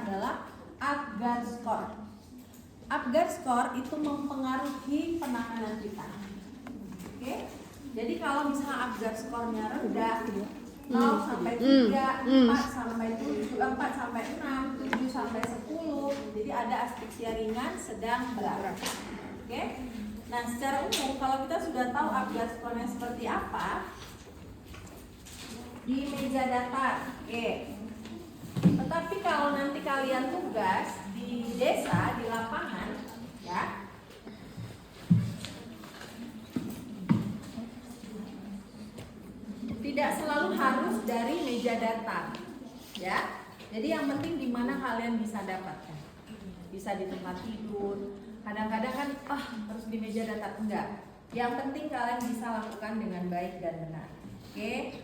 adalah Apgar Score. Apgar Score itu mempengaruhi penanganan kita. Oke? Jadi kalau misalnya Apgar Score-nya rendah, 0 sampai 3, 4 sampai 7, 4 sampai 6, 7 sampai 10. Jadi ada aspeksia ringan, sedang, berat. Oke? Nah, secara umum kalau kita sudah tahu Apgar Score-nya seperti apa, di meja datar, oke. Tetapi kalau nanti kalian tugas di desa, di lapangan, ya, tidak selalu harus dari meja datar, ya. Jadi yang penting di mana kalian bisa dapatkan. Bisa di tempat tidur. Kadang-kadang kan, harus di meja datar, enggak. Yang penting kalian bisa lakukan dengan baik dan benar. Oke,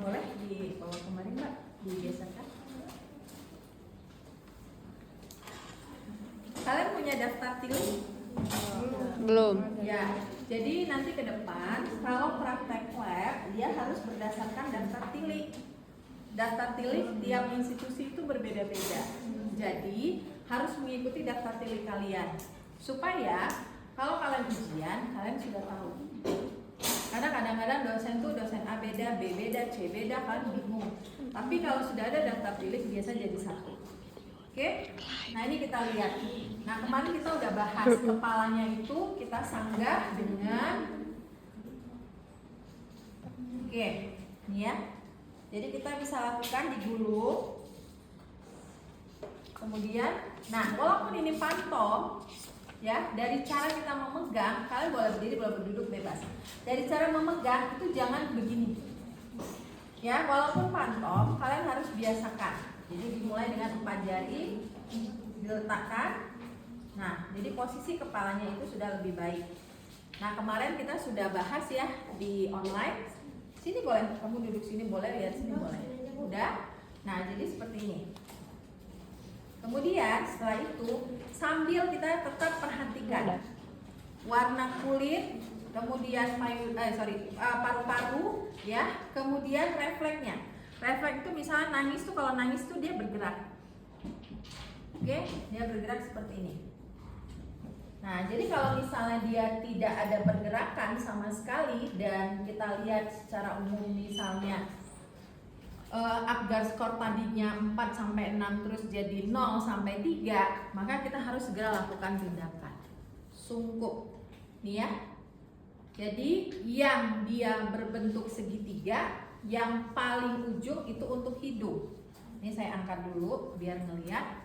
boleh dibawa kemarin Mbak, digeserkan. Kalian punya daftar tilik? Belum. Ya, jadi nanti ke depan kalau praktek lab dia harus berdasarkan daftar tilik. Daftar tilik tiap institusi itu berbeda-beda. Jadi harus mengikuti daftar tilik kalian supaya kalau kalian ujian kalian sudah tahu. Karena kadang-kadang dosen tuh dosen A beda, B beda, C beda, kalian bingung. Tapi kalau sudah ada daftar tilik biasa jadi satu. Oke, nah ini kita lihat. Nah kemarin kita udah bahas kepalanya itu kita sanggah dengan, oke, ini ya. Jadi kita bisa lakukan digulung. Kemudian, nah walaupun ini pantong, ya dari cara kita memegang, kalian boleh berdiri, boleh berduduk bebas. Dari cara memegang itu jangan begini. Ya, walaupun pantong, kalian harus biasakan. Jadi dimulai dengan 4 jari diletakkan. Nah, jadi posisi kepalanya itu sudah lebih baik. Nah, kemarin kita sudah bahas ya di online. Sini boleh, kamu duduk sini boleh, lihat sini boleh. Udah? Nah, jadi seperti ini. Kemudian setelah itu sambil kita tetap perhatikan warna kulit, kemudian paru-paru, ya, kemudian refleksnya. Refleks itu misalnya nangis tuh, kalau nangis tuh dia bergerak. Oke, dia bergerak seperti ini. Nah, jadi kalau misalnya dia tidak ada pergerakan sama sekali dan kita lihat secara umum misalnya Apgar Score tadinya 4 sampai 6 terus jadi 0 sampai 3, maka kita harus segera lakukan tindakan. Sungkup. Nih ya. Jadi yang dia berbentuk segitiga, yang paling ujung itu untuk hidung. Ini saya angkat dulu biar ngeliat.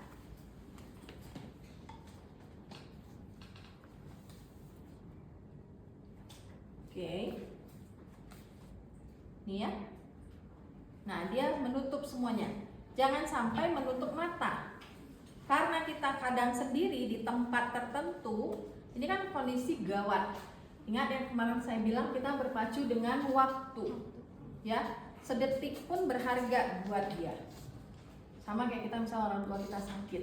Oke. Nih ya. Nah, dia menutup semuanya. Jangan sampai menutup mata. Karena kita kadang sendiri di tempat tertentu, ini kan kondisi gawat. Ingat yang kemarin saya bilang kita berpacu dengan waktu. Ya, sedetik pun berharga buat dia. Sama kayak kita misalnya orang tua kita sakit,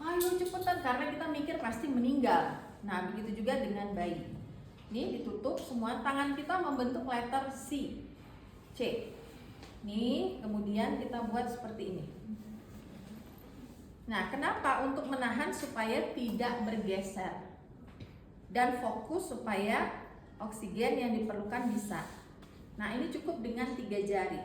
ayo cepetan karena kita mikir pasti meninggal. Nah begitu juga dengan bayi. Ini ditutup semua, tangan kita membentuk letter C. Nih kemudian kita buat seperti ini. Nah kenapa? Untuk menahan supaya tidak bergeser dan fokus supaya oksigen yang diperlukan bisa. Nah ini cukup dengan 3 jari.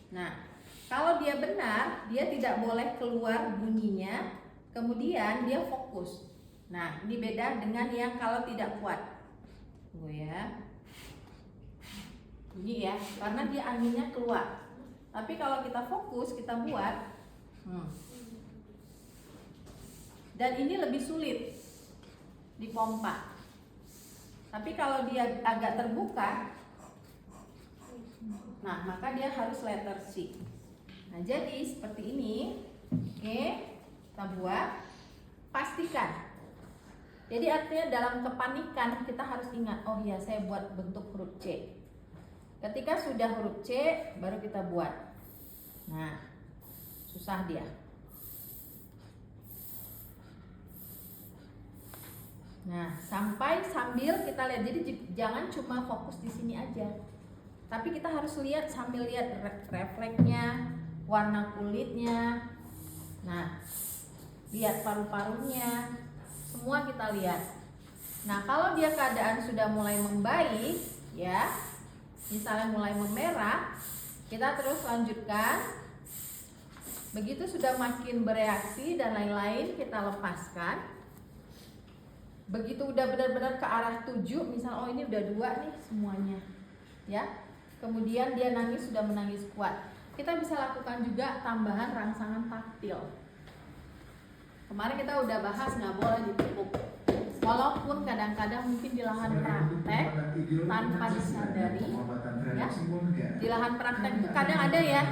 Nah kalau dia benar, dia tidak boleh keluar bunyinya, kemudian dia fokus. Nah ini beda dengan yang kalau tidak kuat. Tunggu ya. Bunyi ya, karena dia anginnya keluar. Tapi kalau kita fokus, kita buat, dan ini lebih sulit dipompa. Tapi kalau dia agak terbuka, nah maka dia harus letter C. Nah jadi seperti ini. Oke, kita buat. Pastikan. Jadi artinya dalam kepanikan kita harus ingat, oh ya saya buat bentuk huruf C. Ketika sudah huruf C baru kita buat. Nah susah dia. Nah, sambil kita lihat. Jadi jangan cuma fokus di sini aja. Tapi kita harus lihat sambil lihat refleksnya, warna kulitnya. Nah, lihat paru-parunya, semua kita lihat. Nah, kalau dia keadaan sudah mulai membaik, ya, misalnya mulai memerah, kita terus lanjutkan. Begitu sudah makin bereaksi dan lain-lain, kita lepaskan. Begitu udah benar-benar ke arah 7, misalnya oh ini udah 2 nih semuanya, ya. Kemudian dia nangis, sudah menangis kuat. Kita bisa lakukan juga tambahan rangsangan taktil. Kemarin kita udah bahas nggak boleh ditepuk. Walaupun kadang-kadang mungkin di lahan praktek tanpa disadari, ya, di lahan praktek itu kadang ada ya,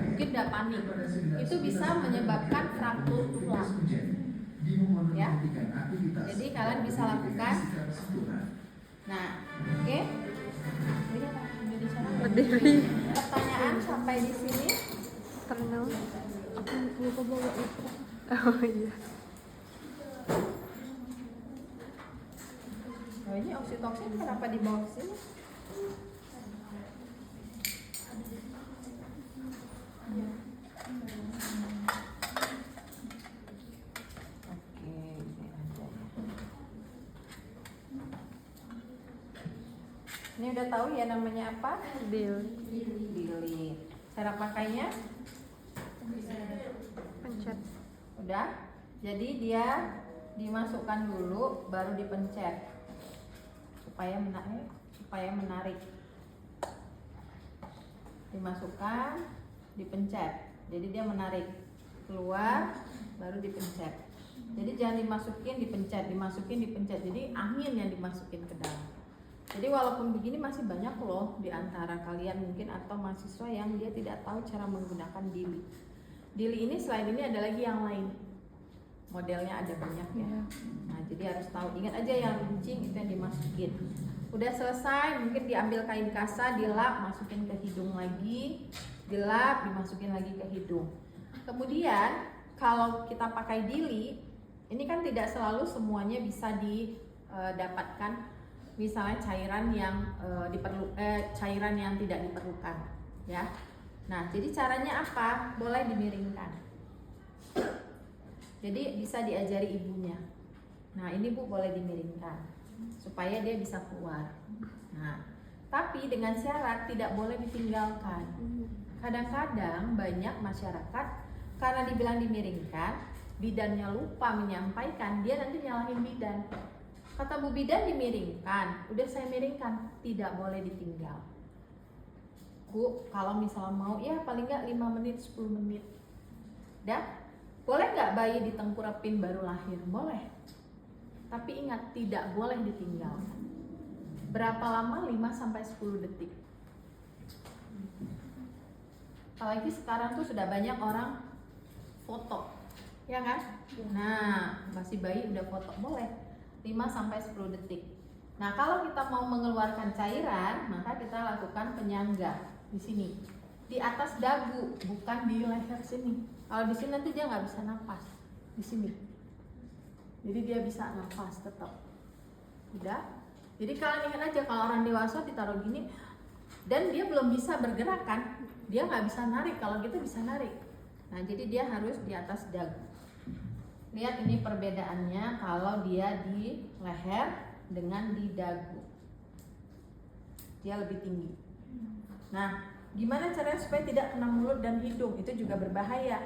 mungkin udah panik, itu bisa menyebabkan fraktur tulang, ya. Jadi kalian bisa lakukan. Nah, oke. Berdiri. Pertanyaan sampai di sini. Terkenal. Aku lupa bawa itu. Oh iya. Oh, ini oksitoksin kenapa dibawa ke sini? Oke, ini ada ya. Ini udah tahu ya namanya apa? Dili. Cara pakainya? Pencet. Udah. Jadi dia dimasukkan dulu, baru dipencet supaya menarik. Dimasukkan, dipencet. Jadi dia menarik. Keluar, baru dipencet. Jadi jangan dimasukin, dipencet, dimasukin, dipencet. Jadi angin yang dimasukin ke dalam. Jadi walaupun begini masih banyak loh di antara kalian mungkin atau mahasiswa yang dia tidak tahu cara menggunakan dili. Dili ini selain ini ada lagi yang lain. Modelnya ada banyak ya. Nah, jadi harus tahu. Ingat aja yang runcing itu yang dimasukin. Udah selesai, mungkin diambil kain kasa, dilap, masukin ke hidung lagi, dilap, dimasukin lagi ke hidung. Kemudian kalau kita pakai dili, ini kan tidak selalu semuanya bisa didapatkan. Misalnya cairan yang cairan yang tidak diperlukan, ya. Nah, jadi caranya apa? Boleh dimiringkan. Jadi bisa diajari ibunya. Nah, ini Bu boleh dimiringkan supaya dia bisa keluar. Nah, tapi dengan syarat tidak boleh ditinggalkan. Kadang-kadang banyak masyarakat karena dibilang dimiringkan, bidannya lupa menyampaikan, dia nanti nyalahin bidan. Kata Bu bidan dimiringkan, udah saya miringkan, tidak boleh ditinggal. Bu, kalau misalnya mau, ya paling nggak 5 menit, 10 menit. Dah, boleh nggak bayi ditengkurapin baru lahir? Boleh. Tapi ingat, tidak boleh ditinggalkan. Berapa lama? 5-10 detik. Apalagi sekarang tuh sudah banyak orang foto, ya kan? Nah, masih bayi udah foto, boleh. 5-10 detik. Nah, kalau kita mau mengeluarkan cairan, maka kita lakukan penyangga di sini, di atas dagu, bukan di leher sini. Kalau di sini nanti dia nggak bisa nafas di sini. Jadi dia bisa nafas tetap. Udah. Jadi kalian ingat aja kalau orang dewasa ditaruh gini dan dia belum bisa bergerak kan, dia nggak bisa narik. Kalau gitu bisa narik. Nah, jadi dia harus di atas dagu. Lihat ini perbedaannya kalau dia di leher dengan di dagu. Dia lebih tinggi. Nah, gimana caranya supaya tidak kena mulut dan hidung? Itu juga berbahaya.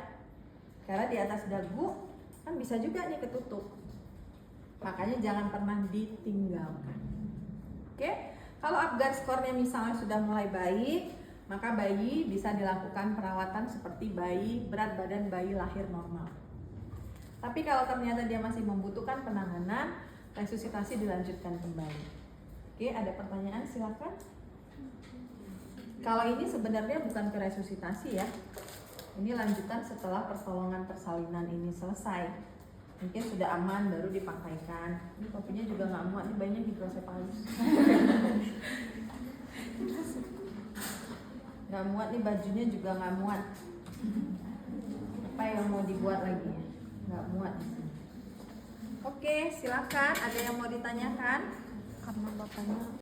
Karena di atas dagu kan bisa juga nih ketutup. Makanya jangan pernah ditinggalkan. Oke? Kalau Apgar skornya misalnya sudah mulai baik, maka bayi bisa dilakukan perawatan seperti bayi berat badan bayi lahir normal. Tapi kalau ternyata dia masih membutuhkan penanganan, resusitasi dilanjutkan kembali. Oke, ada pertanyaan? Silakan. Kalau ini sebenarnya bukan ke resusitasi ya. Ini lanjutan setelah pertolongan persalinan ini selesai. Mungkin sudah aman baru dipakaikan. Ini kopinya juga nggak muat, ini bayinya hidrosefalus. Nggak muat nih, bajunya juga nggak muat. Apa yang mau dibuat lagi ya? Nggak muat. Oke, silakan. Ada yang mau ditanyakan? Karena bapaknya